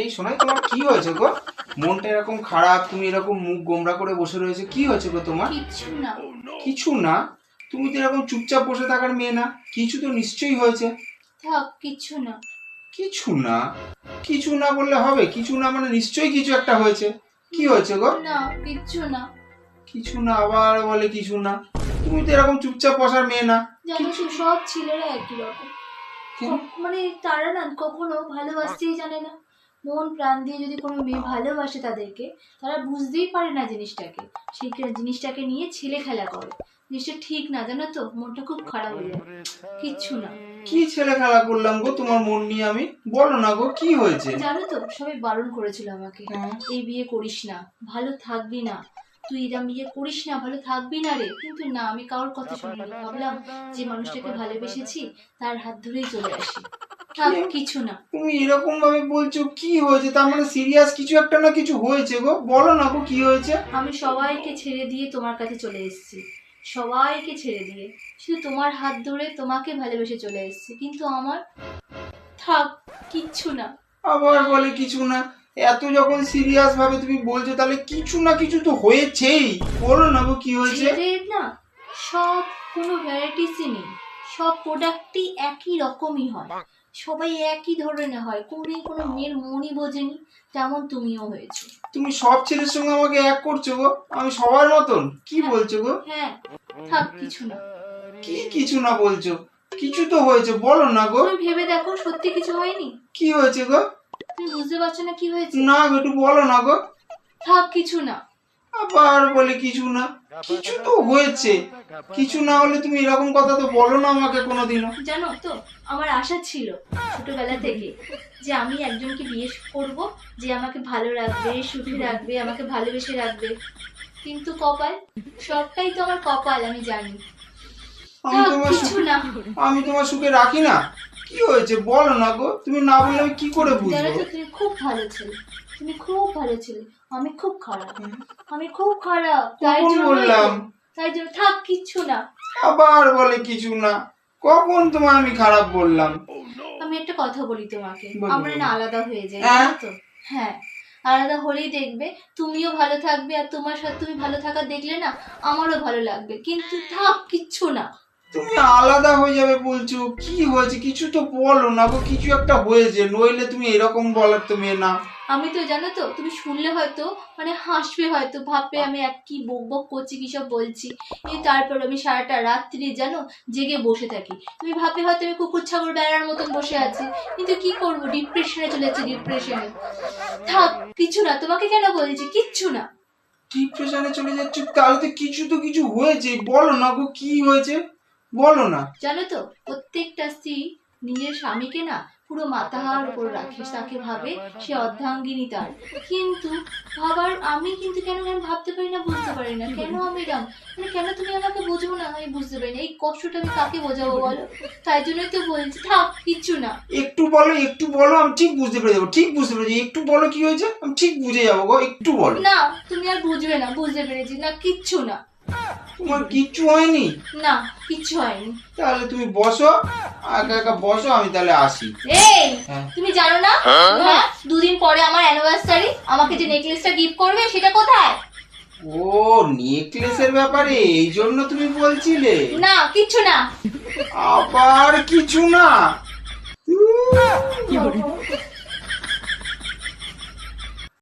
এই শোনাই, তোমার কি হয়েছে গো? মনটা এরকম খারাপ, তুমি এরকম মুখ গোমড়া করে বসে রয়েছে, কি হয়েছে গো তোমার? কিচ্ছু না। কিছু না? তুমি তো এরকম চুপচাপ বসে থাকার মেয়ে না, কিছু তো নিশ্চয়ই হয়েছে। থাক, কিচ্ছু না। কিছু না? কিছু না বললে হবে? কিছু না মানে নিশ্চয়ই কিছু একটা হয়েছে। কি হয়েছে গো? না, কিচ্ছু না। কিছু না আবার বলে কিছু না? তুমি তো এরকম চুপচাপ বসার মেয়ে না। জানো তো, সব ছেলেরা একই রকম। কেন? মানে তারা না কখনো ভালোবাসতেই জানে না। মন প্রাণ দিয়ে যদি কোনো মেয়ে ভালোবাসে তাদেরকে, তারা বুঝতেই পারে না জিনিসটাকে। সেই জিনিসটাকে নিয়ে ছেলে খেলা করে। জিনিসটা ঠিক না, জানো তো, মনটা খুব খারাপ হয়ে যায়। কিচ্ছু না। কি ছেলে খেলা করলাম গো তোমার মন নিয়ে আমি? বলো না গো, কি হয়েছে? জানো তো, সবাই বারণ করেছিল আমাকে, হ্যাঁ। এই বিয়ে করিস না, ভালো থাকবি না, তুই এটা বিয়ে করিস না, ভালো থাকবি না রে। কিন্তু না, আমি কারোর কথা শুনিনি। ভাবলাম যে মানুষটাকে ভালোবেসেছি তার হাত ধরেই চলে আসি। থাক, কিছু না। তুমি এরকম ভাবে বলছো, কি হয়েছে? তার মানে সিরিয়াস কিছু একটা না কিছু হয়েছে গো, বলো না গো কি হয়েছে? আমি সবাইকে ছেড়ে দিয়ে তোমার কাছে চলে এসেছি, সবাইকে ছেড়ে দিয়ে শুধু তোমার হাত ধরে তোমাকে ভালোবেসে চলে এসেছি। কিন্তু আমার, থাক, কিচ্ছু না। আবার বলে কিছু না? এত যখন সিরিয়াস ভাবে তুমি বলছো, তাহলে কিছু না কিছু তো হয়েছেই। বলো না গো কি হয়েছে? ছেড়ে না, সব কোনো ভ্যারাইটিসই নেই। সব প্রোডাক্টই একই রকমই হয়, সবাই একই ধরনের হয়। কোনো মেয়ের মনই বোঝেনি, তেমন তুমিও হয়েছো। তুমি সব ছেলের সঙ্গে আমাকে এক করছো গো? আমি সবার মতন? কি বলছো গো? হ্যাঁ, থাক, কিছু না। কি কিছু না বলছো? কিছু তো হয়েছে, বলো না গো। তুমি ভেবে দেখো, সত্যি কিছু হয়নি? কি হয়েছে গো? তুমি বুঝতে পারছো না কি হয়েছে? না গো, একটু বলো না গো। থাক, কিছু না। আবার বলে কিছু না? কিছু তো হয়েছে। কিছু না হলে তুমি এরকম কথা তো বলো না আমাকে কোনোদিনও। জানো তো, আমার আশা ছিল ছোটবেলা থেকে যে আমি একজনকে বিয়ে করব, যে আমাকে ভালো রাখবে, সুখে রাখবে, আমাকে ভালোবেসে রাখবে। কিন্তু কপাল, সবটাই তো আমার কপাল, আমি জানি। আমি থাক, তোমার কিছু সুখে না। আমি তোমার সুখে রাখি না? কি হয়েছে বলো না গো? তুমি না বললে আমি কি করে জানো বুঝবো? তো, তুমি খুব ভালো ছেলে, তুমি খুব ভালো ছেলে। আমি খুব খারাপ, আমি খুব খারাপ। কখন বললাম? তাই জন্য থাক, কিচ্ছু না। আবার বলে কিছু না? কখন তোমার আমি খারাপ বললাম? আমি একটা কথা বলি তোমাকে, বলো, আমরা না বলো। আলাদা হয়ে যাই, হ্যাঁ? জানো তো? হ্যাঁ, আলাদা হলেই দেখবে তুমিও ভালো থাকবে, আর তোমার সাথে তুমি ভালো থাকা দেখলে না আমারও ভালো লাগবে। কিন্তু থাক, কিচ্ছু না। তুমি আলাদা হয়ে যাবে বলছো? কি হয়েছে কিছু তো বলো না গো। কিছু একটা হয়েছে, নইলে তুমি এরকম বলার তো মেয়ে না। আমি তো, জানো তো, তুমি শুনলে হয়তো মানে হাসবে, হয়তো ভাববে আমি এক কি বক বক করছি, কি সব বলছি। এই তারপর আমি সারাটা রাত্রি জানো জেগে বসে থাকি। তুমি ভাববে হয়তো আমি কুকুর ছাগল বেড়ার মতন বসে আছি, কিন্তু কি করব, ডিপ্রেশনে চলে যাচ্ছি, ডিপ্রেশনে। থাক, কিছু না। তোমাকে কেন বলছি কিচ্ছু না? ডিপ্রেশনে চলে যাচ্ছ? তাহলে তো কিছু হয়েছে, বলো না গো কি হয়েছে? বলো না। জানো তো, প্রত্যেকটা স্ত্রী নিজের স্বামীকে না পুরো মাথার উপর রাখে, তাকে ভাবে সে অর্ধাঙ্গিনী তার। কিন্তু ভাবার আমি কিন্তু কেন কেন ভাবতে পারি না, বুঝতে পারি না কেন আমি রাম, মানে কেন তুমি আমাকে বোঝো না, আমি বুঝতে পারি না। এই কষ্টটা আমি কাকে বোঝাবো বলো? তাই জন্যই তো বলছি, থাক, কিচ্ছু না। একটু বলো, একটু বলো, আমি ঠিক বুঝতে পেরে যাবো, ঠিক বুঝতে পেরেছি। একটু বলো কি হয়েছে, আমি ঠিক বুঝে যাবো গো, একটু বলো। না, তুমি আর বুঝবে না, বুঝতে পেরেছি না, কিচ্ছু না। তোমার কিচ্ছু হয়নি? না, কিচ্ছু হয়নি। তাহলে তুমি বসো, একা একা বসো, আমি তাহলে আসি। এই, হ্যাঁ। তুমি জানো না, হ্যাঁ, দুদিন পরে আমার অ্যানিভার্সারি, আমাকে যে নেকলেসটা গিফট করবে সেটা কোথায়? ও, নেকলেসের ব্যাপারে এই জন্য তুমি বলছিলে? না, কিচ্ছু না। আবার কিছু না?